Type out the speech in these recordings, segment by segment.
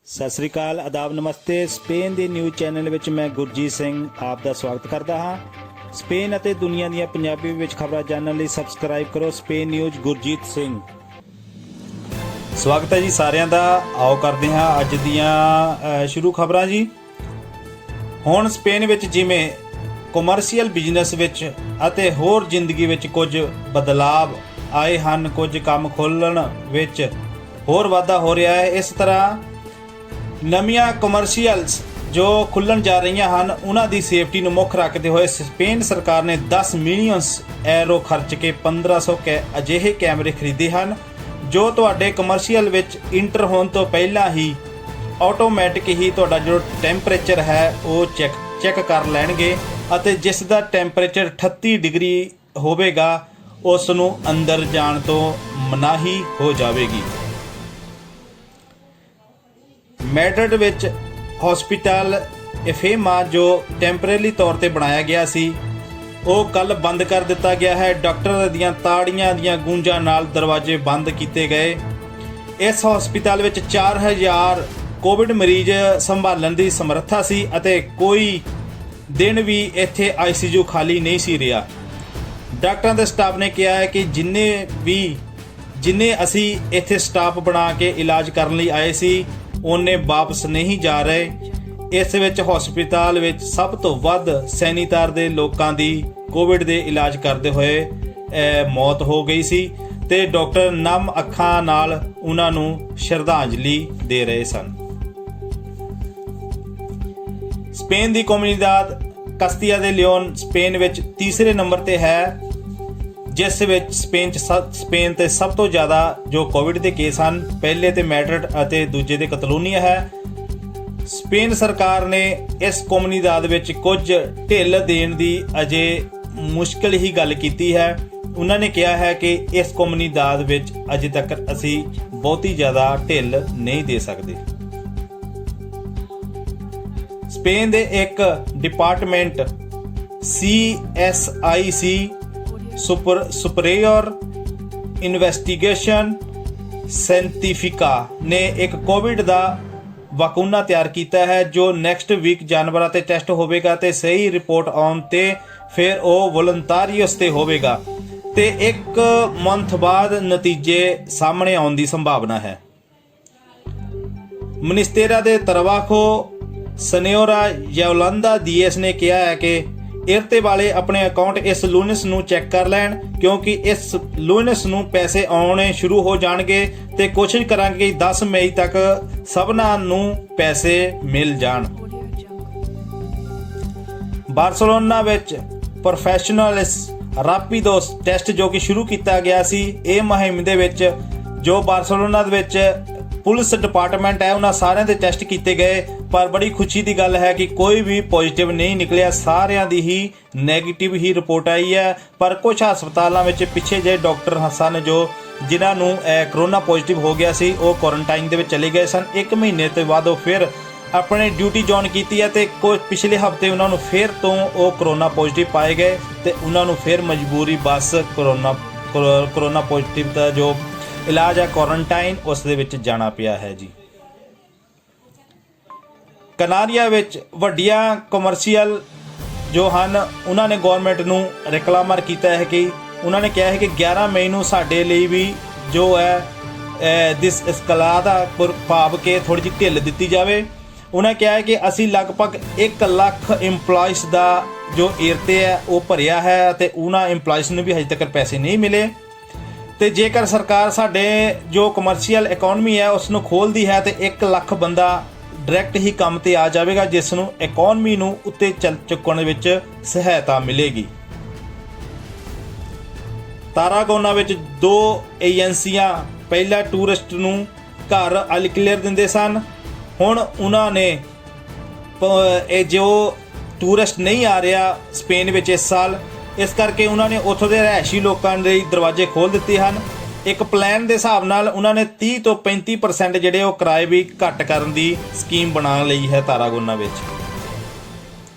ਸਤਿ ਸ੍ਰੀ ਅਕਾਲ, ਆਦਾਬ, ਨਮਸਤੇ। Spain ਦੇ news channel ਵਿੱਚ ਮੈਂ ਗੁਰਜੀਤ ਸਿੰਘ ਆਪ ਦਾ ਸਵਾਗਤ ਕਰਦਾ ਹਾਂ। ਸਪੇਨ ਅਤੇ ਦੁਨੀਆ ਦੀਆਂ ਪੰਜਾਬੀ ਵਿੱਚ ਖਬਰਾਂ ਜਾਣਨ ਲਈ ਸਬਸਕ੍ਰਾਈਬ ਕਰੋ ਸਪੇਨ ਨਿਊਜ਼ ਗੁਰਜੀਤ ਸਿੰਘ। ਸਵਾਗਤ ਹੈ ਜੀ ਸਾਰਿਆਂ ਦਾ। ਆਓ ਕਰਦੇ ਹਾਂ ਅੱਜ ਦੀਆਂ ਸ਼ੁਰੂ ਖਬਰਾਂ ਜੀ। ਹੁਣ ਸਪੇਨ ਵਿੱਚ ਜਿਵੇਂ ਕਮਰਸ਼ੀਅਲ ਬਿਜ਼ਨਸ ਵਿੱਚ ਅਤੇ ਹੋਰ ਜ਼ਿੰਦਗੀ ਵਿੱਚ ਕੁਝ ਬਦਲਾਵ ਆਏ ਹਨ, ਕੁਝ ਕੰਮ ਖੋਲ੍ਹਣ ਵਿੱਚ ਹੋਰ ਵਾਧਾ ਹੋ ਰਿਹਾ ਹੈ, ਇਸ ਤਰ੍ਹਾਂ ਨਵੀਆਂ ਕਮਰਸ਼ੀਅਲਸ ਜੋ ਖੁੱਲ੍ਹਣ ਜਾ ਰਹੀਆਂ ਹਨ ਉਹਨਾਂ ਦੀ ਸੇਫਟੀ ਨੂੰ ਮੁੱਖ ਰੱਖਦੇ ਹੋਏ ਸਪੇਨ ਸਰਕਾਰ ਨੇ 10 ਮਿਲੀਅਨ ਯੂਰੋ ਖਰਚ ਕੇ 1500 ਅਜਿਹੇ ਕੈਮਰੇ ਖਰੀਦੇ ਹਨ ਜੋ ਤੁਹਾਡੇ ਕਮਰਸ਼ੀਅਲ ਵਿੱਚ ਇੰਟਰ ਹੋਣ ਤੋਂ ਪਹਿਲਾਂ ਹੀ ਆਟੋਮੈਟਿਕ ਹੀ ਤੁਹਾਡਾ ਜੋ ਟੈਂਪਰੇਚਰ ਹੈ ਉਹ ਚੈੱਕ ਕਰ ਲੈਣਗੇ ਅਤੇ ਜਿਸ ਦਾ ਟੈਂਪਰੇਚਰ 38 ਡਿਗਰੀ ਹੋਵੇਗਾ ਉਸ ਨੂੰ ਅੰਦਰ ਜਾਣ ਤੋਂ ਮਨਾਹੀ ਹੋ ਜਾਵੇਗੀ। ਮੈਡਰਿਡ ਵਿੱਚ ਹਸਪੀਟਲ ਇਫੇਮਾ ਜੋ ਟੈਂਪਰੇਰੀ ਤੌਰ ਤੇ ਬਣਾਇਆ ਗਿਆ ਸੀ ਉਹ ਕੱਲ ਬੰਦ ਕਰ ਦਿੱਤਾ ਗਿਆ ਹੈ। ਡਾਕਟਰ ਦੀਆਂ ਤਾੜੀਆਂ ਦੀਆਂ ਗੂੰਜਾਂ ਨਾਲ ਦਰਵਾਜ਼ੇ ਬੰਦ ਕੀਤੇ ਗਏ। ਇਸ ਹਸਪਤਾਲ ਵਿੱਚ 4000 ਕੋਵਿਡ ਮਰੀਜ਼ ਸੰਭਾਲਣ ਦੀ ਸਮਰੱਥਾ ਸੀ ਅਤੇ ਕੋਈ ਦਿਨ ਵੀ ਇੱਥੇ ICU ਖਾਲੀ ਨਹੀਂ ਸੀ ਰਿਹਾ। ਡਾਕਟਰਾਂ ਦੇ ਸਟਾਫ ਨੇ ਕਿਹਾ ਹੈ ਕਿ ਜਿੰਨੇ ਅਸੀਂ ਇੱਥੇ ਸਟਾਫ ਬਣਾ ਕੇ ਇਲਾਜ ਕਰਨ ਲਈ ਆਏ ਸੀ ਉਹਨੇ ਵਾਪਸ ਨਹੀਂ ਜਾ ਰਹੇ। ਇਸ ਵਿੱਚ ਹਸਪਤਾਲ ਵਿੱਚ ਸਭ ਤੋਂ ਵੱਧ ਸੈਨੀਟਾਰ ਦੇ ਲੋਕਾਂ ਦੀ ਕੋਵਿਡ ਦੇ ਇਲਾਜ ਕਰਦੇ ਹੋਏ ਮੌਤ ਹੋ ਗਈ ਸੀ ਤੇ ਡਾਕਟਰ ਨਮ ਅੱਖਾਂ ਨਾਲ ਉਹਨਾਂ ਨੂੰ ਸ਼ਰਧਾਂਜਲੀ ਦੇ ਰਹੇ ਸਨ। ਸਪੇਨ ਦੀ ਕੋਮਿਊਨਿਦਾਦ ਕਸਤੀਆ ਦੇ ਲਿਓਨ ਸਪੇਨ ਵਿੱਚ ਤੀਸਰੇ ਨੰਬਰ ਤੇ ਹੈ, ਜਿਸ ਵਿੱਚ ਸਪੇਨ ਤੇ ਸਭ ਤੋਂ ਜ਼ਿਆਦਾ ਜੋ ਕੋਵਿਡ ਦੇ ਕੇਸ ਹਨ। ਪਹਿਲੇ ਤੇ ਮੈਡਰਿਡ ਅਤੇ ਦੂਜੇ ਤੇ ਕਤਲੂਨੀਆ ਹੈ। ਸਪੇਨ ਸਰਕਾਰ ਨੇ ਇਸ ਕੋਮਿਊਨਿਦਾਦ ਵਿੱਚ ਕੁਝ ਢਿੱਲ ਦੇਣ ਦੀ ਅਜੇ ਮੁਸ਼ਕਿਲ ਹੀ ਗੱਲ ਕੀਤੀ ਹੈ। ਉਹਨਾਂ ਨੇ ਕਿਹਾ ਹੈ ਕਿ ਇਸ ਕੋਮਿਊਨਿਦਾਦ ਵਿੱਚ ਅਜੇ ਤੱਕ ਅਸੀਂ ਬਹੁਤੀ ਜ਼ਿਆਦਾ ਢਿੱਲ ਨਹੀਂ ਦੇ ਸਕਦੇ। ਸਪੇਨ ਦੇ ਇੱਕ ਡਿਪਾਰਟਮੈਂਟ CSIC ਸੁਪਰੀਅਰ ਇਨਵੈਸਟੀਗੇਸ਼ਨ ਸੈਂਟੀਫਿਕਾ ਨੇ ਇੱਕ ਕੋਵਿਡ ਦਾ ਵੈਕਸੀਨ ਤਿਆਰ ਕੀਤਾ ਹੈ ਜੋ ਨੈਕਸਟ ਵੀਕ ਜਾਨਵਰਾਂ ਤੇ ਟੈਸਟ ਹੋਵੇਗਾ ਤੇ ਸਹੀ ਰਿਪੋਰਟ ਆਉਣ ਤੇ ਫਿਰ ਉਹ ਵੋਲੰਟਰੀਅਸ ਤੇ ਹੋਵੇਗਾ ਤੇ 1 ਮੰਥ ਬਾਅਦ ਨਤੀਜੇ ਸਾਹਮਣੇ ਆਉਣ ਦੀ ਸੰਭਾਵਨਾ ਹੈ। ਮਨਿਸਟੇਰਾ ਦੇ ਤਰਵਾਖੋ ਸਨਿਓਰਾ ਯੋਲੰਦਾ ਦੀਏਸ ਨੇ ਕਿਹਾ ਹੈ ਕਿ ਇਰਤੇ ਵਾਲੇ ਆਪਣੇ ਅਕਾਊਂਟ ਇਸ ਲੂਨਸ ਨੂੰ ਚੈੱਕ ਕਰ ਲੈਣ ਕਿਉਂਕਿ ਇਸ ਲੂਨਸ ਨੂੰ ਪੈਸੇ ਆਉਣੇ ਸ਼ੁਰੂ ਹੋ ਜਾਣਗੇ ਤੇ ਕੋਸ਼ਿਸ਼ ਕਰਾਂਗੇ ਕਿ 10 ਮਈ ਤੱਕ ਸਭਨਾਂ ਨੂੰ ਪੈਸੇ ਮਿਲ ਜਾਣ। ਬਾਰਸਲੋਨਾ ਵਿੱਚ ਪ੍ਰੋਫੈਸ਼ਨਲਸ ਰਾਪਿਡੋ ਟੈਸਟ ਜੋ ਕਿ ਸ਼ੁਰੂ ਕੀਤਾ ਗਿਆ ਸੀ, ਇਹ ਮੁਹਿੰਮ ਦੇ ਵਿੱਚ ਜੋ ਬਾਰਸਲੋਨਾ ਦੇ ਵਿੱਚ ਪੁਲਿਸ ਡਿਪਾਰਟਮੈਂਟ ਹੈ ਉਹਨਾਂ ਸਾਰਿਆਂ ਦੇ ਟੈਸਟ ਕੀਤੇ ਗਏ, ਪਰ ਬੜੀ ਖੁਸ਼ੀ ਦੀ ਗੱਲ ਹੈ ਕਿ ਕੋਈ ਵੀ ਪੋਜ਼ਿਟਿਵ ਨਹੀਂ ਨਿਕਲਿਆ। ਸਾਰਿਆਂ ਦੀ ਹੀ ਨੈਗੇਟਿਵ ਹੀ ਰਿਪੋਰਟ ਆਈ ਹੈ। ਪਰ ਕੁਝ ਹਸਪਤਾਲਾਂ ਵਿੱਚ ਪਿੱਛੇ ਜਿਹੇ ਡਾਕਟਰ ਸਨ ਜੋ ਜਿਨ੍ਹਾਂ ਨੂੰ ਕਰੋਨਾ ਪੋਜ਼ਿਟਿਵ ਹੋ ਗਿਆ ਸੀ, ਉਹ ਕੁਆਰੰਟਾਈਨ ਦੇ ਵਿੱਚ ਚਲੇ ਗਏ ਸਨ। 1 ਮਹੀਨੇ ਤੋਂ ਬਾਅਦ ਉਹ ਫਿਰ ਆਪਣੀ ਡਿਊਟੀ ਜੁਆਇਨ ਕੀਤੀ ਹੈ ਤੇ ਕੁਝ ਪਿਛਲੇ ਹਫਤੇ ਉਹਨਾਂ ਨੂੰ ਫਿਰ ਤੋਂ ਉਹ ਕਰੋਨਾ ਪੋਜ਼ਿਟਿਵ ਪਾਏ ਗਏ ਤੇ ਉਹਨਾਂ ਨੂੰ ਫਿਰ ਮਜਬੂਰੀ ਬਸ ਕਰੋਨਾ ਪੋਜ਼ਿਟਿਵ ਦਾ ਜੋ ਇਲਾਜ ਹੈ ਕੁਆਰੰਟਾਈਨ ਉਸ ਦੇ ਵਿੱਚ ਜਾਣਾ ਪਿਆ ਹੈ ਜੀ। ਕਨਾਰੀਆ ਵਿੱਚ ਵੱਡੀਆਂ ਕਮਰਸ਼ੀਅਲ ਜੋ ਹਨ ਉਹਨਾਂ ਨੇ ਗਵਰਨਮੈਂਟ ਨੂੰ ਰਿਕਲਾਮਰ ਕੀਤਾ ਹੈ ਕਿ ਉਹਨਾਂ ਨੇ ਕਿਹਾ ਹੈ ਕਿ 11 ਮਈ ਨੂੰ ਸਾਡੇ ਲਈ ਵੀ ਜੋ ਹੈ ਦਿਸ ਇਸਕਲਾ ਦਾ ਭਾਵ ਕੇ ਥੋੜੀ ਜਿਹੀ ਢਿੱਲ ਦਿੱਤੀ ਜਾਵੇ। ਉਹਨਾਂ ਕਿਹਾ ਹੈ ਕਿ ਅਸੀਂ ਲਗਭਗ 1 ਲੱਖ ਇੰਪਲਾਈਜ਼ ਦਾ ਜੋ ਏਰਤੇ ਹੈ ਉਹ ਭਰਿਆ ਹੈ ਅਤੇ ਉਹਨਾਂ ਇੰਪਲਾਈਜ਼ ਨੂੰ ਵੀ ਹਜੇ ਤੱਕ ਪੈਸੇ ਨਹੀਂ ਮਿਲੇ ਤੇ ਜੇਕਰ ਸਰਕਾਰ ਸਾਡੇ ਜੋ ਕਮਰਸ਼ੀਅਲ ਇਕਨੋਮੀ ਹੈ ਉਸ ਨੂੰ ਖੋਲ੍ਹਦੀ ਹੈ ਤੇ 1 ਲੱਖ ਬੰਦਾ ਡਾਇਰੈਕਟ ਹੀ ਕੰਮ ਤੇ ਆ ਜਾਵੇਗਾ ਜਿਸ ਨੂੰ ਇਕਨੋਮੀ ਨੂੰ ਉੱਤੇ ਚੱਲ ਚੁੱਕਣ ਵਿੱਚ ਸਹਾਇਤਾ ਮਿਲੇਗੀ। ਤਾਰਾਗੋਨਾ ਵਿੱਚ 2 ਏਜੰਸੀਆਂ ਪਹਿਲਾਂ ਟੂਰਿਸਟ ਨੂੰ ਘਰ ਅਲਕਲੀਅਰ ਦਿੰਦੇ ਸਨ। ਹੁਣ ਉਹਨਾਂ ਨੇ ਇਹ ਜੋ ਟੂਰਿਸਟ ਨਹੀਂ ਆ ਰਿਹਾ ਸਪੇਨ ਵਿੱਚ ਇਸ ਸਾਲ, ਇਸ ਕਰਕੇ ਉਹਨਾਂ ਨੇ ਉੱਥੋਂ ਦੇ ਰਿਹਾਇਸ਼ੀ ਲੋਕਾਂ ਲਈ ਦਰਵਾਜ਼ੇ ਖੋਲ੍ਹ ਦਿੱਤੇ ਹਨ। ਇੱਕ ਪਲਾਨ ਦੇ ਹਿਸਾਬ ਨਾਲ ਉਹਨਾਂ ਨੇ 30 ਤੋਂ 35% ਜਿਹੜੇ ਉਹ ਕਿਰਾਏ ਵੀ ਘੱਟ ਕਰਨ ਦੀ ਸਕੀਮ ਬਣਾ ਲਈ ਹੈ ਤਾਰਾਗੋਨਾ ਵਿੱਚ।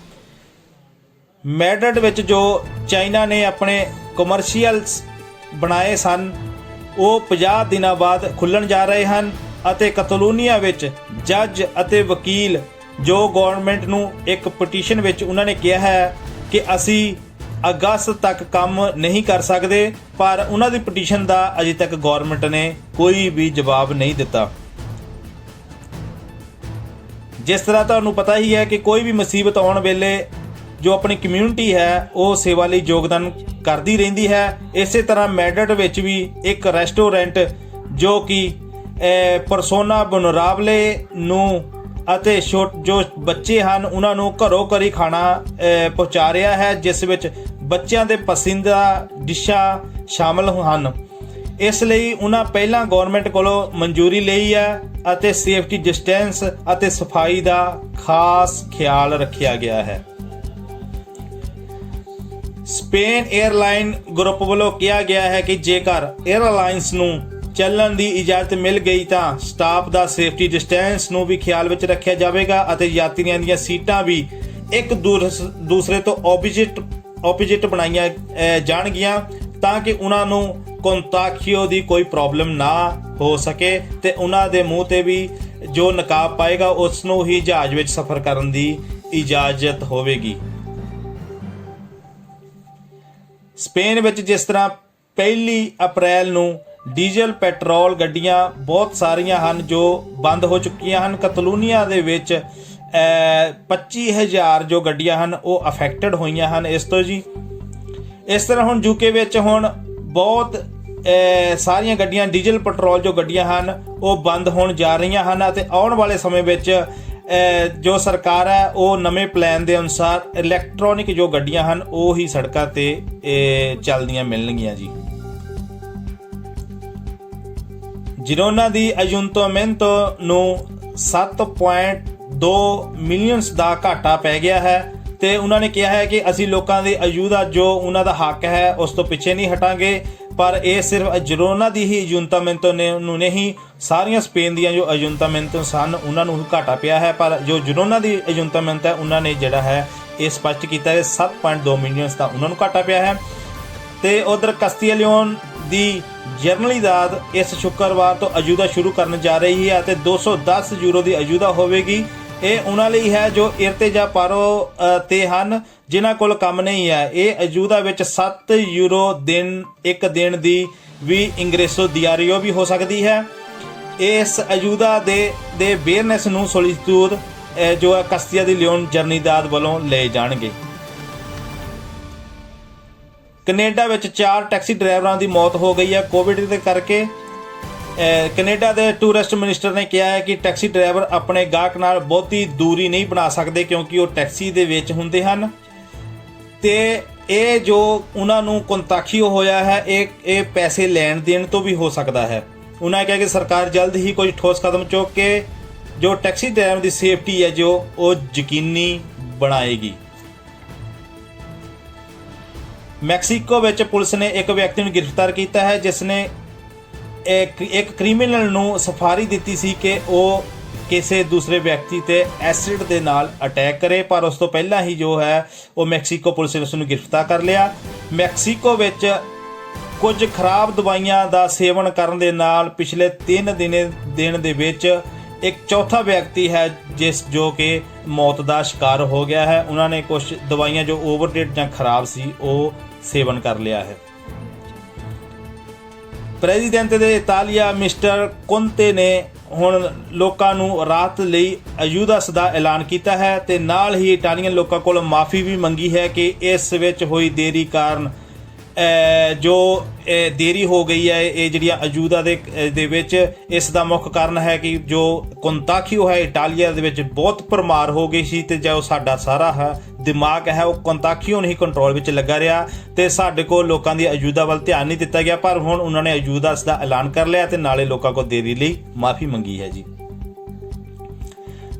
ਮੈਡਰਿਡ ਵਿੱਚ ਜੋ ਚਾਈਨਾ ਨੇ ਆਪਣੇ ਕਮਰਸ਼ੀਅਲਸ ਬਣਾਏ ਸਨ ਉਹ 50 ਦਿਨਾਂ ਬਾਅਦ ਖੁੱਲ੍ਹਣ ਜਾ ਰਹੇ ਹਨ। ਅਤੇ ਕਤਲੂਨੀਆ ਵਿੱਚ ਜੱਜ ਅਤੇ ਵਕੀਲ ਜੋ ਗਵਰਨਮੈਂਟ ਨੂੰ ਇੱਕ ਪਟੀਸ਼ਨ ਵਿੱਚ ਉਹਨਾਂ ਨੇ ਕਿਹਾ ਹੈ ਕਿ ਅਸੀਂ ਅਗਸਤ ਤੱਕ ਕੰਮ ਨਹੀਂ ਕਰ ਸਕਦੇ, ਪਰ ਉਹਨਾਂ ਦੀ ਪਟੀਸ਼ਨ ਦਾ ਅਜੇ ਤੱਕ ਗਵਰਨਮੈਂਟ ਨੇ ਕੋਈ ਵੀ ਜਵਾਬ ਨਹੀਂ ਦਿੱਤਾ। ਜਿਸ ਤਰ੍ਹਾਂ ਤੁਹਾਨੂੰ ਪਤਾ ਹੀ ਹੈ ਕਿ ਕੋਈ ਵੀ ਮੁਸੀਬਤ ਆਉਣ ਵੇਲੇ ਜੋ ਆਪਣੀ ਕਮਿਊਨਿਟੀ ਹੈ ਉਹ ਸੇਵਾ ਲਈ ਯੋਗਦਾਨ ਕਰਦੀ ਰਹਿੰਦੀ ਹੈ। ਇਸੇ ਤਰ੍ਹਾਂ ਮੈਡਰਡ ਵਿੱਚ ਵੀ ਇੱਕ ਰੈਸਟੋਰੈਂਟ ਜੋ ਕਿ ਪਰਸੋਨਾ ਵਨਰਾਬਲੇ ਨੂੰ ਅਤੇ ਜੋ ਬੱਚੇ ਹਨ ਉਹਨਾਂ ਨੂੰ ਘਰੋਂ ਘਰੀ ਖਾਣਾ ਪਹੁੰਚਾ ਰਿਹਾ ਹੈ, ਜਿਸ ਵਿੱਚ ਬੱਚਿਆਂ ਦੇ ਪਸੰਦੀਦਾ ਡਿਸ਼ਾਂ ਸ਼ਾਮਲ ਹਨ। ਇਸ ਲਈ ਉਹਨਾਂ ਪਹਿਲਾਂ ਗਵਰਨਮੈਂਟ ਕੋਲੋਂ ਮਨਜ਼ੂਰੀ ਲਈ ਹੈ ਅਤੇ ਸੇਫਟੀ ਡਿਸਟੈਂਸ ਅਤੇ ਸਫਾਈ ਦਾ ਖਾਸ ਖਿਆਲ ਰੱਖਿਆ ਗਿਆ ਹੈ। ਸਪੇਨ 에ਅਰਲਾਈਨ ਗਰੁੱਪ ਵੱਲੋਂ ਕਿਹਾ ਗਿਆ ਹੈ ਕਿ ਜੇਕਰ 에ਅਰਲਾਈਨਸ ਨੂੰ ਚੱਲਣ ਦੀ ਇਜਾਜ਼ਤ ਮਿਲ ਗਈ ਤਾਂ ਸਟਾਫ ਦਾ ਸੇਫਟੀ ਡਿਸਟੈਂਸ ਨੂੰ ਵੀ ਖਿਆਲ ਵਿੱਚ ਰੱਖਿਆ ਜਾਵੇਗਾ ਅਤੇ ਯਾਤਰੀਆਂ ਦੀਆਂ ਸੀਟਾਂ ਵੀ ਇੱਕ ਦੂਸਰੇ ਤੋਂ ਆਪੋਜ਼ਿਟ ਬਣਾਈਆਂ ਜਾਣਗੀਆਂ ਤਾਂ ਕਿ ਉਹਨਾਂ ਨੂੰ ਕੰਟਾਕੀਓ ਦੀ ਕੋਈ ਪ੍ਰੋਬਲਮ ਨਾ ਹੋ ਸਕੇ ਤੇ ਉਹਨਾਂ ਦੇ ਮੂੰਹ ਤੇ ਵੀ ਜੋ ਨਕਾਬ ਪਾਏਗਾ ਉਸ ਨੂੰ ਹੀ ਜਹਾਜ਼ ਵਿੱਚ ਸਫ਼ਰ ਕਰਨ ਦੀ ਇਜਾਜ਼ਤ ਹੋਵੇਗੀ। ਸਪੇਨ ਵਿੱਚ ਜਿਸ ਤਰ੍ਹਾਂ 1 ਅਪ੍ਰੈਲ ਨੂੰ ਡੀਜ਼ਲ ਪੈਟਰੋਲ ਗੱਡੀਆਂ ਬਹੁਤ ਸਾਰੀਆਂ ਹਨ ਜੋ ਬੰਦ ਹੋ ਚੁੱਕੀਆਂ ਹਨ, ਕਤਲੂਨੀਆ ਦੇ ਵਿੱਚ 25,000 ਜੋ ਗੱਡੀਆਂ ਹਨ ਉਹ ਅਫੈਕਟਡ ਹੋਈਆਂ ਹਨ ਇਸ ਤੋਂ ਜੀ। ਇਸ ਤਰ੍ਹਾਂ ਹੁਣ ਯੂਕੇ ਵਿੱਚ ਹੁਣ ਬਹੁਤ ਸਾਰੀਆਂ ਗੱਡੀਆਂ ਡੀਜ਼ਲ ਪੈਟਰੋਲ ਜੋ ਗੱਡੀਆਂ ਹਨ ਉਹ ਬੰਦ ਹੋਣ ਜਾ ਰਹੀਆਂ ਹਨ ਅਤੇ ਆਉਣ ਵਾਲੇ ਸਮੇਂ ਵਿੱਚ ਜੋ ਸਰਕਾਰ ਹੈ ਉਹ ਨਵੇਂ ਪਲਾਨ ਦੇ ਅਨੁਸਾਰ ਇਲੈਕਟ੍ਰੋਨਿਕ ਜੋ ਗੱਡੀਆਂ ਹਨ ਉਹ ਹੀ ਸੜਕਾਂ ਤੇ ਚੱਲਦੀਆਂ ਮਿਲਣਗੀਆਂ ਜੀ। ਜਿਰੋਨਾ ਦੀ ਅਯੁੰਟਮੈਂਟੋ ਨੂੰ 7.2 ਮਿਲੀਅਨ ਦਾ ਘਾਟਾ ਪੈ ਗਿਆ ਹੈ ਤੇ ਉਹਨਾਂ ਨੇ ਕਿਹਾ ਹੈ ਕਿ ਅਸੀਂ ਲੋਕਾਂ ਦੀ ਅਯੁਦਾ ਜੋ ਉਹਨਾਂ ਦਾ ਹੱਕ ਹੈ ਉਸ ਤੋਂ ਪਿੱਛੇ ਨਹੀਂ ਹਟਾਂਗੇ, ਪਰ ਇਹ ਸਿਰਫ ਜਿਰੋਨਾ ਦੀ ਹੀ ਅਯੁੰਟਮੈਂਟੋ ਨੂੰ ਨਹੀਂ, ਸਾਰੀਆਂ ਸਪੇਨ ਦੀਆਂ ਜੋ ਅਯੁੰਟਮੈਂਟੋ ਸਨ ਉਹਨਾਂ ਨੂੰ ਘਾਟਾ ਪਿਆ ਹੈ, ਪਰ ਜੋ ਜਿਰੋਨਾ ਦੀ ਅਯੁੰਟਮੈਂਟੋ ਹੈ ਉਹਨਾਂ ਨੇ ਜਿਹੜਾ ਹੈ ਇਹ ਸਪਸ਼ਟ ਕੀਤਾ ਹੈ 7.2 ਮਿਲੀਅਨ ਦਾ ਉਹਨਾਂ ਨੂੰ ਘਾਟਾ ਪਿਆ ਹੈ। ਤੇ ਉਧਰ ਕਸਤੀਆ ਲਿਓਨ ਦੀ ਜਰਨਲੀਦਾਦ ਇਸ ਸ਼ੁੱਕਰਵਾਰ ਤੋਂ ਅਯੁਦਾ ਸ਼ੁਰੂ ਕਰਨ ਜਾ ਰਹੀ ਹੈ ਅਤੇ 210 ਯੂਰੋ ਦੀ ਅਯੁਦਾ ਹੋਵੇਗੀ। ਇਹ ਉਹਨਾਂ ਲਈ ਹੈ ਜੋ ਇਰਤੇਜਾ ਪਾਰੋ ਤੇ ਹਨ ਜਿਨ੍ਹਾਂ ਕੋਲ ਕੰਮ ਨਹੀਂ ਹੈ। ਇਹ ਅਯੁਦਾ ਵਿੱਚ 7 ਯੂਰੋ ਇੱਕ ਦਿਨ ਦੀ ਵੀ ਇੰਗਰੇਸੋ ਦਿਆਰੀਓ ਵੀ ਹੋ ਸਕਦੀ ਹੈ। ਇਸ ਅਯੁਦਾ ਦੇ ਬੇਅਰਨੈਸ ਨੂੰ ਸੋਲੀਟੂਡ ਜੋ ਹੈ ਕਸਤੀਆ ਦੀ ਲਿਓਨ ਜਰਨਲੀਦਾਦ ਵੱਲੋਂ ਲਏ ਜਾਣਗੇ। ਕੈਨੇਡਾ ਵਿੱਚ 4 ਟੈਕਸੀ ਡਰਾਈਵਰਾਂ ਦੀ ਮੌਤ ਹੋ ਗਈ ਹੈ ਕੋਵਿਡ ਦੇ ਕਰਕੇ। ਕੈਨੇਡਾ ਦੇ ਟੂਰਿਸਟ ਮਿਨਿਸਟਰ ਨੇ ਕਿਹਾ ਹੈ ਕਿ ਟੈਕਸੀ ਡਰਾਈਵਰ ਆਪਣੇ ਗਾਹਕ ਨਾਲ ਬਹੁਤੀ ਦੂਰੀ ਨਹੀਂ ਬਣਾ ਸਕਦੇ ਕਿਉਂਕਿ ਉਹ ਟੈਕਸੀ ਦੇ ਵਿੱਚ ਹੁੰਦੇ ਹਨ ਤੇ ਇਹ ਜੋ ਉਹਨਾਂ ਨੂੰ ਕੰਟਾਕੀਓ ਹੋਇਆ ਹੈ ਇਹ ਪੈਸੇ ਲੈਣ ਦੇਣ ਤੋਂ ਵੀ ਹੋ ਸਕਦਾ ਹੈ। ਉਹਨਾਂ ਨੇ ਕਿਹਾ ਕਿ ਸਰਕਾਰ ਜਲਦ ਹੀ ਕੁਝ ਠੋਸ ਕਦਮ ਚੁੱਕ ਕੇ ਜੋ ਟੈਕਸੀ ਡਰਾਈਵਰ ਦੀ ਸੇਫਟੀ ਹੈ ਜੋ ਉਹ ਯਕੀਨੀ ਬਣਾਏਗੀ। ਮੈਕਸੀਕੋ ਵਿੱਚ ਪੁਲਿਸ ਨੇ ਇੱਕ ਵਿਅਕਤੀ ਨੂੰ ਗ੍ਰਿਫਤਾਰ ਕੀਤਾ ਹੈ ਜਿਸ ਨੇ ਇੱਕ ਕ੍ਰਿਮੀਨਲ ਨੂੰ ਸਫਾਰੀ ਦਿੱਤੀ ਸੀ ਕਿ ਉਹ ਕਿਸੇ ਦੂਸਰੇ ਵਿਅਕਤੀ ਤੇ ਐਸਿਡ ਦੇ ਨਾਲ ਅਟੈਕ ਕਰੇ, ਪਰ ਉਸ ਤੋਂ ਪਹਿਲਾਂ ਹੀ ਜੋ ਹੈ ਉਹ ਮੈਕਸੀਕੋ ਪੁਲਿਸ ਨੇ ਉਸ ਨੂੰ ਗ੍ਰਿਫਤਾਰ ਕਰ ਲਿਆ। ਮੈਕਸੀਕੋ ਵਿੱਚ ਕੁਝ ਖਰਾਬ ਦਵਾਈਆਂ ਦਾ ਸੇਵਨ ਕਰਨ ਦੇ ਨਾਲ ਪਿਛਲੇ 3 ਦਿਨ ਦੇ ਵਿੱਚ ਇੱਕ ਚੌਥਾ ਵਿਅਕਤੀ ਹੈ ਜੋ ਕਿ ਮੌਤ ਦਾ ਸ਼ਿਕਾਰ ਹੋ ਗਿਆ ਹੈ। ਉਹਨਾਂ ਨੇ ਕੁਝ ਦਵਾਈਆਂ ਜੋ ਓਵਰਡੇਟ ਜਾਂ ਖਰਾਬ ਸੀ ਉਹ ਸੇਵਨ ਕਰ ਲਿਆ ਹੈ। ਪ੍ਰੈਜ਼ੀਡੈਂਟ ਦੇ ਇਟਾਲੀਆ ਮਿਸਟਰ ਕੋਂਤੇ ਨੇ ਹੁਣ ਲੋਕਾਂ ਨੂੰ ਰਾਹਤ ਲਈ ਅਯੁਦਾਸ ਦਾ ਐਲਾਨ ਕੀਤਾ ਹੈ ਤੇ ਨਾਲ ਹੀ ਇਟਾਲੀਅਨ ਲੋਕਾਂ ਕੋਲ ਮਾਫੀ ਵੀ ਮੰਗੀ ਹੈ ਕਿ ਇਸ ਵਿੱਚ ਹੋਈ ਦੇਰੀ ਕਾਰਨ ਜੋ ਦੇਰੀ ਹੋ ਗਈ ਹੈ ਇਹ ਜਿਹੜੀਆਂ ਅਯੁਦਾ ਦੇ ਵਿੱਚ। ਇਸ ਦਾ ਮੁੱਖ ਕਾਰਨ ਹੈ ਕਿ ਜੋ ਕੰਟਾਕੀਓ ਹੈ ਇਟਾਲੀਆ ਦੇ ਵਿੱਚ ਬਹੁਤ ਭਰਮਾਰ ਹੋ ਗਈ ਸੀ ਤੇ ਜੋ ਸਾਡਾ ਸਾਰਾ ਦਿਮਾਗ ਹੈ ਉਹ ਕੰਟਾਕੀਓ ਨਹੀਂ ਕੰਟਰੋਲ ਵਿੱਚ ਲੱਗਾ ਰਿਹਾ ਤੇ ਸਾਡੇ ਕੋਲ ਲੋਕਾਂ ਦੀ ਅਯੁਦਾ ਵੱਲ ਧਿਆਨ ਨਹੀਂ ਦਿੱਤਾ ਗਿਆ, ਪਰ ਹੁਣ ਉਹਨਾਂ ਨੇ ਅਯੁਦਾਸ ਦਾ ਐਲਾਨ ਕਰ ਲਿਆ ਤੇ ਨਾਲੇ ਲੋਕਾਂ ਕੋਲ ਦੇਰੀ ਲਈ ਮਾਫੀ ਮੰਗੀ ਹੈ ਜੀ।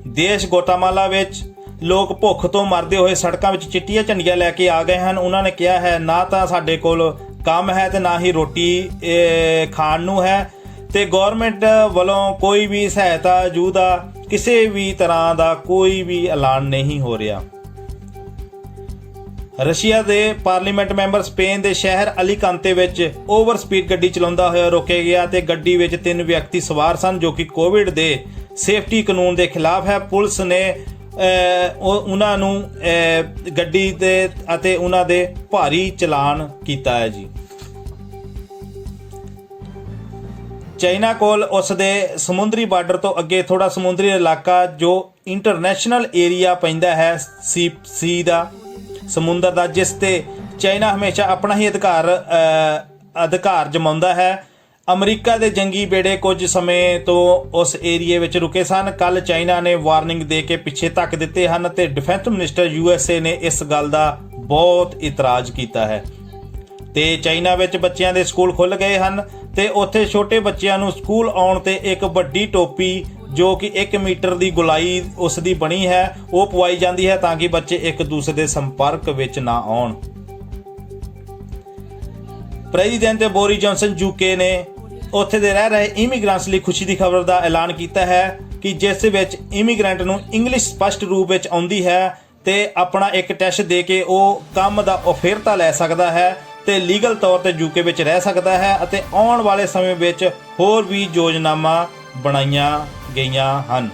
ਦੇਸ਼ ਗੋਟਾਮਾਲਾ ਵਿੱਚ ਲੋਕ ਭੁੱਖ ਤੋਂ ਮਰਦੇ ਹੋਏ ਸੜਕਾਂ ਵਿੱਚ ਚਿੱਟੀਆਂ ਝੰਡੀਆਂ ਲੈ ਕੇ ਆ ਗਏ ਹਨ। ਉਹਨਾਂ ਨੇ ਕਿਹਾ ਹੈ ਨਾ ਤਾਂ ਸਾਡੇ ਕੋਲ ਕੰਮ ਹੈ ਤੇ ਨਾ ਹੀ ਰੋਟੀ ਖਾਣ ਨੂੰ ਹੈ ਤੇ ਗਵਰਨਮੈਂਟ ਵੱਲੋਂ ਕੋਈ ਵੀ ਸਹਾਇਤਾ ਅਯੁਦਾ ਕਿਸੇ ਵੀ ਤਰ੍ਹਾਂ ਦਾ ਕੋਈ ਵੀ ਐਲਾਨ ਨਹੀਂ ਹੋ ਰਿਹਾ। ਰਸ਼ੀਆ ਦੇ ਪਾਰਲੀਮੈਂਟ ਮੈਂਬਰ ਸਪੇਨ ਦੇ ਸ਼ਹਿਰ ਅਲੀਕਾਂਤੇ ਵਿੱਚ ਓਵਰ ਸਪੀਡ ਗੱਡੀ ਚਲਾਉਂਦਾ ਹੋਇਆ ਰੋਕਿਆ ਗਿਆ ਤੇ ਗੱਡੀ ਵਿੱਚ 3 ਵਿਅਕਤੀ ਸਵਾਰ ਸਨ ਜੋ ਕਿ ਕੋਵਿਡ ਦੇ ਸੇਫਟੀ ਕਾਨੂੰਨ ਦੇ ਖਿਲਾਫ ਹੈ। ਪੁਲਿਸ ਨੇ ਉਹਨਾਂ ਨੂੰ ਗੱਡੀ ਤੇ ਅਤੇ ਉਹਨਾਂ ਦੇ ਭਾਰੀ ਚਲਾਨ ਕੀਤਾ ਹੈ ਜੀ। ਚਾਈਨਾ ਕੋਲ ਉਸ ਦੇ ਸਮੁੰਦਰੀ ਬਾਰਡਰ ਤੋਂ ਅੱਗੇ ਥੋੜਾ ਸਮੁੰਦਰੀ ਇਲਾਕਾ ਜੋ ਇੰਟਰਨੈਸ਼ਨਲ ਏਰੀਆ ਪੈਂਦਾ ਹੈ ਸੀ ਦਾ ਸਮੁੰਦਰ ਦਾ, ਜਿਸ ਤੇ ਚਾਈਨਾ ਹਮੇਸ਼ਾ ਆਪਣਾ ਹੀ ਅਧਿਕਾਰ ਜਮਾਉਂਦਾ ਹੈ। ਅਮਰੀਕਾ ਦੇ ਜੰਗੀ ਬੇੜੇ ਕੁਝ ਸਮੇਂ ਤੋਂ ਉਸ ਏਰੀਏ ਵਿੱਚ ਰੁਕੇ ਸਨ। ਕੱਲ ਚਾਈਨਾ ਨੇ ਵਾਰਨਿੰਗ ਦੇ ਕੇ ਪਿੱਛੇ ਧੱਕ ਦਿੱਤੇ ਹਨ ਤੇ ਡਿਫੈਂਸ ਮਿਨਿਸਟਰ USA ਨੇ ਇਸ ਗੱਲ ਦਾ ਬਹੁਤ ਇਤਰਾਜ਼ ਕੀਤਾ ਹੈ ਤੇ ਚਾਈਨਾ ਵਿੱਚ ਬੱਚਿਆਂ ਦੇ ਸਕੂਲ ਖੁੱਲ੍ਹ ਗਏ ਹਨ ਤੇ ਉੱਥੇ ਛੋਟੇ ਬੱਚਿਆਂ ਨੂੰ ਸਕੂਲ ਆਉਣ ਤੇ ਇੱਕ ਵੱਡੀ ਟੋਪੀ ਜੋ ਕਿ 1 ਮੀਟਰ ਦੀ ਗੁਲਾਈ ਉਸ ਦੀ ਬਣੀ ਹੈ ਉਹ ਪਵਾਈ ਜਾਂਦੀ ਹੈ ਤਾਂ ਕਿ ਬੱਚੇ ਇੱਕ ਦੂਸਰੇ ਦੇ ਸੰਪਰਕ ਵਿੱਚ ਨਾ ਆਉਣ। ਪ੍ਰੈਜ਼ੀਡੈਂਟ ਬੋਰਿਸ ਜੌਨਸਨ UK ਨੇ ਉੱਥੇ ਦੇ ਰਹਿ ਰਹੇ ਇਮੀਗ੍ਰੈਂਟਸ ਲਈ ਖੁਸ਼ੀ ਦੀ ਖਬਰ ਦਾ ਐਲਾਨ ਕੀਤਾ ਹੈ ਕਿ ਜਿਸ ਵਿੱਚ ਇਮੀਗ੍ਰੈਂਟ ਨੂੰ ਇੰਗਲਿਸ਼ ਸਪਸ਼ਟ ਰੂਪ ਵਿੱਚ ਆਉਂਦੀ ਹੈ ਤੇ ਆਪਣਾ ਇੱਕ ਟੈਸਟ ਦੇ ਕੇ ਉਹ ਕੰਮ ਦਾ ਅਫੇਰਤਾ ਲੈ ਸਕਦਾ ਹੈ ਤੇ ਲੀਗਲ ਤੌਰ ਤੇ UK ਵਿੱਚ ਰਹਿ ਸਕਦਾ ਹੈ ਅਤੇ ਆਉਣ ਵਾਲੇ ਸਮੇਂ ਵਿੱਚ ਹੋਰ ਵੀ ਯੋਜਨਾਵਾਂ ਬਣਾਈਆਂ ਗਈਆਂ ਹਨ।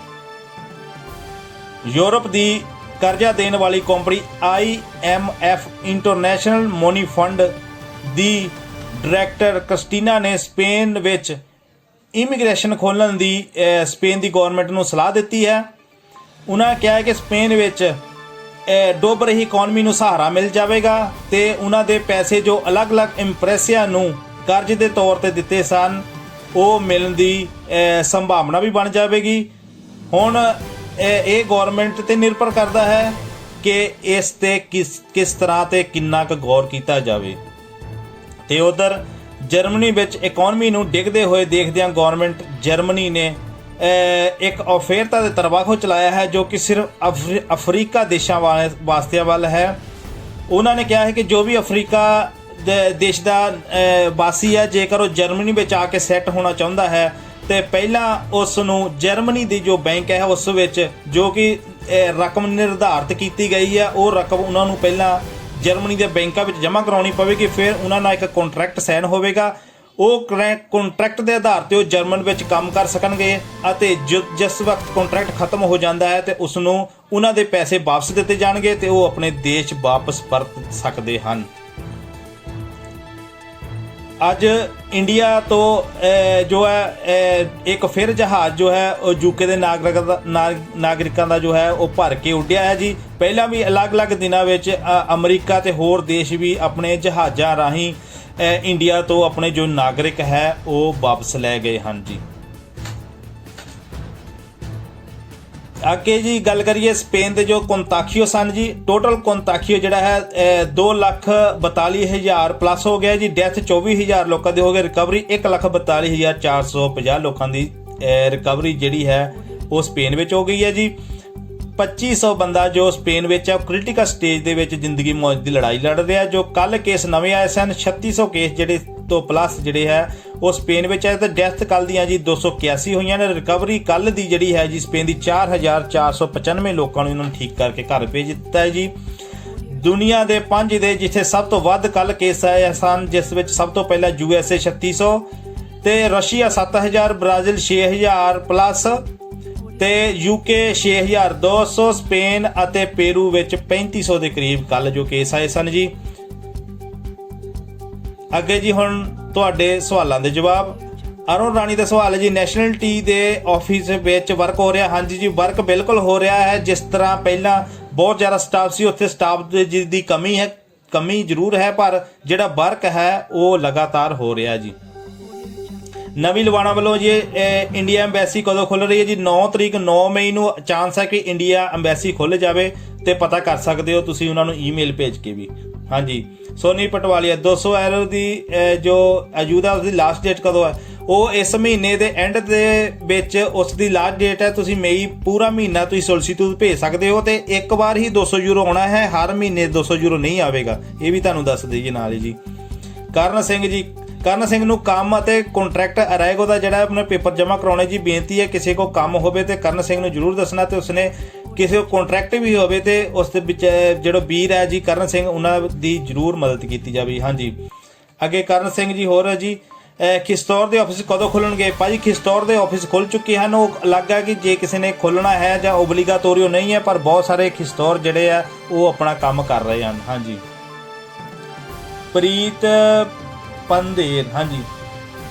ਯੂਰਪ ਦੀ ਕਰਜ਼ਾ ਦੇਣ ਵਾਲੀ company IMF international money fund ਦੀ ਡਾਇਰੈਕਟਰ ਕ੍ਰਿਸਟੀਨਾ ਨੇ ਸਪੇਨ ਵਿੱਚ ਇਮੀਗ੍ਰੇਸ਼ਨ ਖੋਲ੍ਹਣ ਦੀ ਸਪੇਨ ਦੀ ਗਵਰਨਮੈਂਟ ਨੂੰ ਸਲਾਹ ਦਿੱਤੀ ਹੈ। ਉਹਨਾਂ ਕਿਹਾ ਕਿ ਸਪੇਨ ਵਿੱਚ ਡੁੱਬ ਰਹੀ ਇਕਨੋਮੀ ਨੂੰ ਸਹਾਰਾ ਮਿਲ ਜਾਵੇਗਾ ਤੇ ਉਹਨਾਂ ਦੇ ਪੈਸੇ ਜੋ ਅਲੱਗ-ਅਲੱਗ ਇੰਪ੍ਰੈਸਿਆਂ ਨੂੰ ਕਰਜ਼ ਦੇ ਤੌਰ ਤੇ ਦਿੱਤੇ ਸਨ ਉਹ ਮਿਲਣ ਦੀ ਸੰਭਾਵਨਾ ਵੀ ਬਣ ਜਾਵੇਗੀ। ਹੁਣ ਇਹ ਗਵਰਨਮੈਂਟ ਤੇ ਨਿਰਭਰ ਕਰਦਾ ਹੈ ਕਿ ਇਸ ਤੇ ਕਿਸ ਤਰ੍ਹਾਂ ਤੇ ਕਿੰਨਾ ਕੁ ਗੌਰ ਕੀਤਾ ਜਾਵੇ। ਤੇ ਉਧਰ ਜਰਮਨੀ ਵਿੱਚ ਇਕਨੋਮੀ ਨੂੰ ਡਿੱਗਦੇ ਹੋਏ ਦੇਖਦਿਆਂ ਗਵਰਨਮੈਂਟ ਜਰਮਨੀ ਨੇ ਇੱਕ ਅਫੇਰਤਾ ਦੇ ਤਰਵਾਖੋ ਚਲਾਇਆ ਹੈ ਜੋ ਕਿ ਸਿਰਫ ਅਫਰੀਕਾ ਦੇਸ਼ਾਂ ਵਾਸਤੇ ਵੱਲ ਹੈ। ਉਹਨਾਂ ਨੇ ਕਿਹਾ ਹੈ ਕਿ ਜੋ ਵੀ ਅਫਰੀਕਾ ਦੇਸ਼ ਦਾ ਵਾਸੀ ਹੈ ਜੇਕਰ ਉਹ ਜਰਮਨੀ ਵਿੱਚ ਆ ਕੇ ਸੈੱਟ ਹੋਣਾ ਚਾਹੁੰਦਾ ਹੈ ਤੇ ਪਹਿਲਾਂ ਉਸ ਨੂੰ ਜਰਮਨੀ ਦੀ ਜੋ ਬੈਂਕ ਹੈ ਉਸ ਵਿੱਚ ਜੋ ਕਿ ਰਕਮ ਨਿਰਧਾਰਿਤ ਕੀਤੀ ਗਈ ਹੈ ਉਹ ਰਕਮ ਉਹਨਾਂ ਨੂੰ ਪਹਿਲਾਂ ਜਰਮਨੀ ਦੇ ਬੈਂਕਾਂ ਵਿੱਚ ਜਮ੍ਹਾਂ ਕਰਾਉਣੀ ਪਵੇਗੀ। ਫਿਰ ਉਹਨਾਂ ਨਾਲ ਇੱਕ ਕੰਟਰੈਕਟ ਸਾਈਨ ਹੋਵੇਗਾ। ਉਹ ਕੰਟਰੈਕਟ ਦੇ ਆਧਾਰ ਤੇ ਉਹ ਜਰਮਨ ਵਿੱਚ ਕੰਮ ਕਰ ਸਕਣਗੇ ਅਤੇ ਜਿਸ ਵਕਤ ਕੰਟਰੈਕਟ ਖਤਮ ਹੋ ਜਾਂਦਾ ਹੈ ਤੇ ਉਸ ਨੂੰ ਉਹਨਾਂ ਦੇ ਪੈਸੇ ਵਾਪਸ ਦਿੱਤੇ ਜਾਣਗੇ ਤੇ ਉਹ ਆਪਣੇ ਦੇਸ਼ ਵਾਪਸ ਪਰਤ ਸਕਦੇ ਹਨ। ਅੱਜ ਇੰਡੀਆ ਤੋਂ ਜੋ ਹੈ ਇੱਕ ਫਿਰ ਜਹਾਜ਼ ਜੋ ਹੈ ਉਹ UK ਦੇ ਨਾਗਰਿਕਾਂ ਦਾ ਜੋ ਹੈ ਉਹ ਭਰ ਕੇ ਉੱਡਿਆ ਹੈ ਜੀ। ਪਹਿਲਾਂ ਵੀ ਅਲੱਗ-ਅਲੱਗ ਦਿਨਾਂ ਵਿੱਚ ਅਮਰੀਕਾ ਤੇ ਹੋਰ ਦੇਸ਼ ਵੀ ਆਪਣੇ ਜਹਾਜ਼ਾਂ ਰਾਹੀਂ ਇੰਡੀਆ ਤੋਂ ਆਪਣੇ ਜੋ ਨਾਗਰਿਕ ਹੈ ਉਹ ਵਾਪਸ ਲੈ ਗਏ ਹਨ ਜੀ। ਅੱਗੇ ਜੀ ਗੱਲ ਕਰੀਏ ਸਪੇਨ ਦੇ ਜੋ ਕੰਤਾਖੀਓ ਸਨ ਜੀ। ਟੋਟਲ ਕੰਤਾਖੀਓ ਜਿਹੜਾ ਹੈ 2,42,000 ਪਲੱਸ ਹੋ ਗਿਆ ਜੀ। ਡੈਥ 24,000 ਲੋਕਾਂ ਦੀ ਹੋ ਗਈ। ਰਿਕਵਰੀ 1,42,450 ਲੋਕਾਂ ਦੀ ਰਿਕਵਰੀ ਜਿਹੜੀ ਹੈ ਉਹ ਸਪੇਨ ਵਿੱਚ ਹੋ ਗਈ ਹੈ ਜੀ। 2500 ਬੰਦਾ ਜੋ ਸਪੇਨ ਵਿੱਚ ਹੈ ਉਹ ਕ੍ਰਿਟੀਕਲ ਸਟੇਜ ਦੇ ਵਿੱਚ ਜ਼ਿੰਦਗੀ ਮੌਤ ਦੀ ਲੜਾਈ ਲੜ ਰਿਹਾ। ਜੋ ਕੱਲ ਕੇਸ ਨਵੇਂ ਆਏ ਸਨ 3600 ਕੇਸ ਜਿਹੜੇ ਤੋਂ ਪਲੱਸ ਜਿਹੜੇ ਹੈ ਉਹ ਸਪੇਨ ਵਿੱਚ ਹੈ ਤੇ ਡੈਥ ਕੱਲ ਦੀਆਂ ਜੀ 281 ਹੋਈਆਂ ਨੇ। ਰਿਕਵਰੀ ਕੱਲ ਦੀ ਜਿਹੜੀ ਹੈ ਜੀ ਸਪੇਨ ਦੀ 4,495 ਲੋਕਾਂ ਨੂੰ ਇਹਨਾਂ ਨੂੰ ਠੀਕ ਕਰਕੇ ਘਰ ਭੇਜ ਦਿੱਤਾ ਹੈ ਜੀ। ਦੁਨੀਆ ਦੇ 5 ਦੇ ਜਿੱਥੇ ਸਭ ਤੋਂ ਵੱਧ ਕੱਲ ਕੇਸ ਆਏ ਸਨ ਜਿਸ ਵਿੱਚ ਸਭ ਤੋਂ ਪਹਿਲਾਂ USA 3600 ਤੇ ਰਸ਼ੀਆ 7000, ਬ੍ਰਾਜ਼ੀਲ 6000 ਪਲੱਸ ਤੇ UK 6200, ਸਪੇਨ ਅਤੇ ਪੇਰੂ ਵਿੱਚ 3500 ਦੇ ਕਰੀਬ ਕੱਲ ਜੋ ਕੇਸ ਆਏ ਸਨ ਜੀ। ਅੱਗੇ ਜੀ ਹੁਣ ਤੁਹਾਡੇ ਸਵਾਲਾਂ ਦੇ ਜਵਾਬ। ਅਰੁਣ ਰਾਣੀ ਦਾ ਸਵਾਲ ਹੈ ਜੀ, ਨੈਸ਼ਨਲਿਟੀ ਦੇ ਆਫਿਸ ਵਿੱਚ ਵਰਕ ਹੋ ਰਿਹਾ? ਹਾਂਜੀ ਜੀ, ਵਰਕ ਬਿਲਕੁਲ ਹੋ ਰਿਹਾ ਹੈ। ਜਿਸ ਤਰ੍ਹਾਂ ਪਹਿਲਾਂ ਬਹੁਤ ਜ਼ਿਆਦਾ ਸਟਾਫ ਸੀ ਉੱਥੇ ਸਟਾਫ ਦੀ ਕਮੀ ਹੈ, ਕਮੀ ਜ਼ਰੂਰ ਹੈ, ਪਰ ਜਿਹੜਾ ਵਰਕ ਹੈ ਉਹ ਲਗਾਤਾਰ ਹੋ ਰਿਹਾ ਜੀ। ਨਵੀਂ ਲਵਾਣਾ ਵੱਲੋਂ ਜੀ ਇੰਡੀਆ ਐਮਬੈਸੀ ਕਦੋਂ ਖੁੱਲ੍ਹ ਰਹੀ ਹੈ ਜੀ? 9 ਤਰੀਕ 9 ਮਈ ਨੂੰ ਚਾਂਸ ਹੈ ਕਿ ਇੰਡੀਆ ਐਮਬੈਸੀ ਖੁੱਲ੍ਹ ਜਾਵੇ ਤੇ ਪਤਾ ਕਰ ਸਕਦੇ ਹੋ ਤੁਸੀਂ ਉਹਨਾਂ ਨੂੰ ਈਮੇਲ ਭੇਜ ਕੇ ਵੀ। ਹਾਂਜੀ, ਸੋਨੀ ਪਟਵਾਲੀਆ 200 ਐਰੋ ਦੀ ਜੋ ਅਜੂਦਾ ਉਸਦੀ ਲਾਸਟ ਡੇਟ ਕਦੋਂ ਹੈ? ਉਹ ਇਸ ਮਹੀਨੇ ਦੇ ਐਂਡ ਦੇ ਵਿੱਚ ਉਸ ਦੀ ਲਾਸਟ ਡੇਟ ਹੈ। ਤੁਸੀਂ ਮਈ ਪੂਰਾ ਮਹੀਨਾ ਤੁਸੀਂ ਸੋਲਿਸਿਟੂਡ ਭੇਜ ਸਕਦੇ ਹੋ ਤੇ ਇੱਕ ਵਾਰ ਹੀ 200 ਯੂਰੋ ਆਉਣਾ ਹੈ, ਹਰ ਮਹੀਨੇ 200 ਯੂਰੋ ਨਹੀਂ ਆਵੇਗਾ। ਇਹ ਵੀ ਤੁਹਾਨੂੰ ਦੱਸ ਦਈਏ ਨਾਲ ਹੀ ਜੀ। ਕਰਨ ਸਿੰਘ ਜੀ, ਕਰਨ ਸਿੰਘ ਨੂੰ ਕੰਮ ਅਤੇ ਕੰਟਰੈਕਟ ਅਰਾਈਗੋ ਦਾ ਜਿਹੜਾ ਆਪਣੇ ਪੇਪਰ ਜਮ੍ਹਾਂ ਕਰਾਉਣੇ ਜੀ ਬੇਨਤੀ ਹੈ ਕਿਸੇ ਕੋ ਕੰਮ ਹੋਵੇ ਤੇ ਕਰਨ ਸਿੰਘ ਨੂੰ ਜ਼ਰੂਰ ਦੱਸਣਾ ਤੇ ਉਸਨੇ ਕਿਸੇ ਕੰਟਰੈਕਟ ਵੀ ਹੋਵੇ ਤੇ ਉਸ ਦੇ ਵਿੱਚ ਜਿਹੜਾ ਵੀਰ ਹੈ ਜੀ ਕਰਨ ਸਿੰਘ, ਉਹਨਾਂ ਦੀ ਜ਼ਰੂਰ ਮਦਦ ਕੀਤੀ ਜਾਵੇ। ਹਾਂਜੀ, ਅੱਗੇ ਕਰਨ ਸਿੰਘ ਜੀ ਹੋਰ ਹੈ ਜੀ, ਖਿਸਤੌਰ ਦੇ ਆਫਿਸ ਕਦੋਂ ਖੁੱਲਣਗੇ? ਭਾਜੀ ਖਿਸਤੌਰ ਦੇ ਆਫਿਸ ਖੁੱਲ ਚੁੱਕੇ ਹਨ। ਉਹ ਅਲੱਗ ਹੈ ਕਿ ਜੇ ਕਿਸੇ ਨੇ ਖੋਲ੍ਹਣਾ ਹੈ ਜਾਂ ਓਬਲੀਗਾਟੋਰੀਓ ਨਹੀਂ ਹੈ, ਪਰ ਬਹੁਤ ਸਾਰੇ ਖਿਸਤੌਰ ਜਿਹੜੇ ਆ ਉਹ ਆਪਣਾ ਕੰਮ ਕਰ ਰਹੇ ਹਨ। ਹਾਂਜੀ, ਪ੍ਰੀਤ ਪੰਦੇਰ, ਹਾਂਜੀ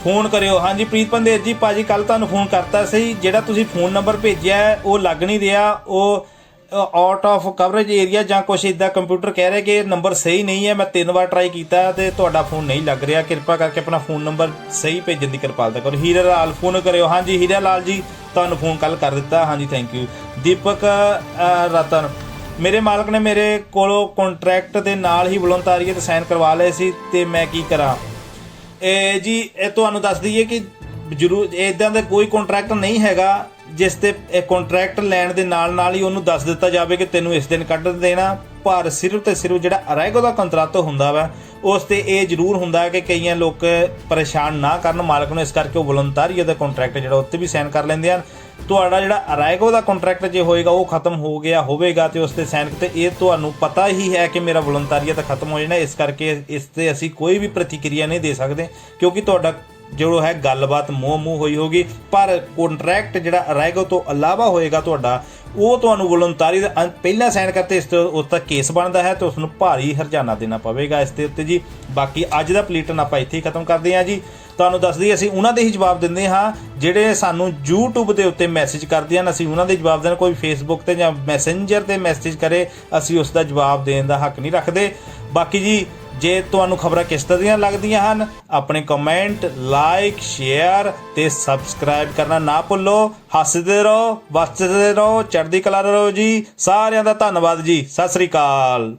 ਫੋਨ ਕਰਿਓ। ਹਾਂਜੀ ਪ੍ਰੀਤ ਪੰਦੇਰ ਜੀ, ਭਾਜੀ ਕੱਲ ਤੁਹਾਨੂੰ ਫੋਨ ਕਰਤਾ ਸੀ, ਜਿਹੜਾ ਤੁਸੀਂ ਫੋਨ ਨੰਬਰ ਭੇਜਿਆ ਉਹ ਲੱਗ ਨਹੀਂ ਰਿਹਾ, ਉਹ ਆਊਟ ਆਫ ਕਵਰੇਜ ਏਰੀਆ ਜਾਂ ਕੁਛ ਇੱਦਾਂ ਕੰਪਿਊਟਰ ਕਹਿ ਰਿਹਾ ਕਿ ਨੰਬਰ ਸਹੀ ਨਹੀਂ ਹੈ। ਮੈਂ 3 ਵਾਰ ਟਰਾਈ ਕੀਤਾ ਤੇ ਤੁਹਾਡਾ ਫੋਨ ਨਹੀਂ ਲੱਗ ਰਿਹਾ। ਕਿਰਪਾ ਕਰਕੇ ਆਪਣਾ ਫੋਨ ਨੰਬਰ ਸਹੀ ਭੇਜਣ ਦੀ ਕਿਰਪਾਲਤਾ ਕਰੋ। ਹੀਰਾ ਲਾਲ ਫੋਨ ਕਰਿਓ। ਹਾਂਜੀ ਹੀਰਾ ਲਾਲ ਜੀ, ਤੁਹਾਨੂੰ ਫੋਨ ਕੱਲ ਕਰ ਦਿੱਤਾ। ਹਾਂਜੀ ਥੈਂਕ ਯੂ। ਦੀਪਕ ਰਤਨ, ਮੇਰੇ ਮਾਲਕ ਨੇ ਮੇਰੇ ਕੋਲੋਂ ਕੰਟਰੈਕਟ ਦੇ ਨਾਲ ਹੀ ਵਲੰਟੀਅਰ ਤੇ ਸਾਈਨ ਕਰਵਾ ਲਏ ਸੀ ਤੇ ਮੈਂ ਕੀ ਕਰਾਂ? ਜੀ ਇਹ ਤੁਹਾਨੂੰ ਦੱਸ ਦਈਏ ਕਿ ਜ਼ਰੂਰ ਇੱਦਾਂ ਦਾ ਕੋਈ ਕੰਟਰੈਕਟ ਨਹੀਂ ਹੈਗਾ ਜਿਸ ਤੇ ਕੰਟਰੈਕਟ ਲੈਣ ਦੇ ਨਾਲ ਹੀ ਉਹਨੂੰ ਦੱਸ ਦਿੱਤਾ ਜਾਵੇ ਕਿ ਤੈਨੂੰ ਇਸ ਦਿਨ ਕੱਢ ਦੇਣਾ। ਪਰ ਸਿਰਫ ਤੇ ਸਿਰਫ ਜਿਹੜਾ ਅਰਾਈਗੋ ਦਾ ਕੰਟਰੈਕਟ ਹੁੰਦਾ ਵਾ ਉਸ ਤੇ ਇਹ ਜ਼ਰੂਰ ਹੁੰਦਾ ਕਿ ਕਈਆਂ ਲੋਕ ਪਰੇਸ਼ਾਨ ਨਾ ਕਰਨ ਮਾਲਕ ਨੂੰ, ਇਸ ਕਰਕੇ ਉਹ ਵਲੰਟੀਅਰ ਦਾ ਕੰਟਰੈਕਟ ਜਿਹੜਾ ਉੱਤੇ ਵੀ ਸਾਈਨ ਕਰ ਲੈਂਦੇ ਹਨ। ਤੁਹਾਡਾ ਜਿਹੜਾ ਅਰਾਈਗੋ ਦਾ ਕੰਟਰੈਕਟ ਜੇ ਹੋਏਗਾ ਉਹ ਖਤਮ ਹੋ ਗਿਆ ਹੋਵੇਗਾ ਤੇ ਉਸ ਤੇ ਸਾਈਨ ਤੇ ਇਹ ਤੁਹਾਨੂੰ ਪਤਾ ਹੀ ਹੈ ਕਿ ਮੇਰਾ ਵਲੰਟੀਅਰ ਤਾਂ ਖਤਮ ਹੋ ਜਾਣਾ, ਇਸ ਕਰਕੇ ਇਸ ਤੇ ਅਸੀਂ ਕੋਈ ਵੀ ਪ੍ਰਤੀਕਿਰਿਆ ਨਹੀਂ ਦੇ ਸਕਦੇ ਕਿਉਂਕਿ ਤੁਹਾਡਾ ਜੋ ਹੈ ਗੱਲਬਾਤ ਮੂੰਹ ਹੋਈ ਹੋਗੀ। ਪਰ ਕੰਟਰੈਕਟ ਜਿਹੜਾ ਅਰਾਈਗੋ ਤੋਂ ਇਲਾਵਾ ਹੋਏਗਾ ਤੁਹਾਡਾ, ਉਹ ਤੁਹਾਨੂੰ ਵਲੰਟੀਅਰ ਪਹਿਲਾਂ ਸਾਈਨ ਕਰਤੇ ਇਸ ਉਸ ਦਾ ਕੇਸ ਬਣਦਾ ਹੈ ਤੇ ਉਸ ਨੂੰ ਭਾਰੀ ਹਰਜਾਨਾ ਦੇਣਾ ਪਵੇਗਾ ਇਸ ਦੇ ਉੱਤੇ ਜੀ। ਬਾਕੀ ਅੱਜ ਦਾ ਪਲੀਟਨ ਆਪਾਂ ਇੱਥੇ ਹੀ ਖਤਮ ਕਰਦੇ ਹਾਂ ਜੀ। ਤੁਹਾਨੂੰ ਦੱਸ ਦਈਏ ਅਸੀਂ ਉਹਨਾਂ ਦੇ ਹੀ ਜਵਾਬ ਦਿੰਦੇ ਹਾਂ ਜਿਹੜੇ ਸਾਨੂੰ YouTube ਦੇ ਉੱਤੇ ਮੈਸੇਜ ਕਰਦੇ ਹਨ, ਅਸੀਂ ਉਹਨਾਂ ਦੇ ਜਵਾਬ ਦੇਣਾ। ਕੋਈ ਫੇਸਬੁੱਕ ਤੇ ਜਾਂ ਮੈਸੇਂਜਰ ਤੇ ਮੈਸੇਜ ਕਰੇ ਅਸੀਂ ਉਸ ਦਾ ਜਵਾਬ ਦੇਣ ਦਾ ਹੱਕ ਨਹੀਂ ਰੱਖਦੇ। ਬਾਕੀ ਜੀ ਜੇ ਤੁਹਾਨੂੰ ਖਬਰਾਂ ਕਿਸ ਤਰ੍ਹਾਂ ਦੀਆਂ ਲੱਗਦੀਆਂ ਹਨ, ਆਪਣੇ ਕਮੈਂਟ, ਲਾਈਕ, ਸ਼ੇਅਰ ਤੇ ਸਬਸਕ੍ਰਾਈਬ ਕਰਨਾ ਨਾ ਭੁੱਲੋ। ਹੱਸਦੇ ਰਹੋ, ਵਸਦੇ ਰਹੋ, ਚੜ੍ਹਦੀ ਕਲਾ ਰਹੋ ਜੀ। ਸਾਰਿਆਂ ਦਾ ਧੰਨਵਾਦ ਜੀ। ਸਤਿ ਸ੍ਰੀ ਅਕਾਲ।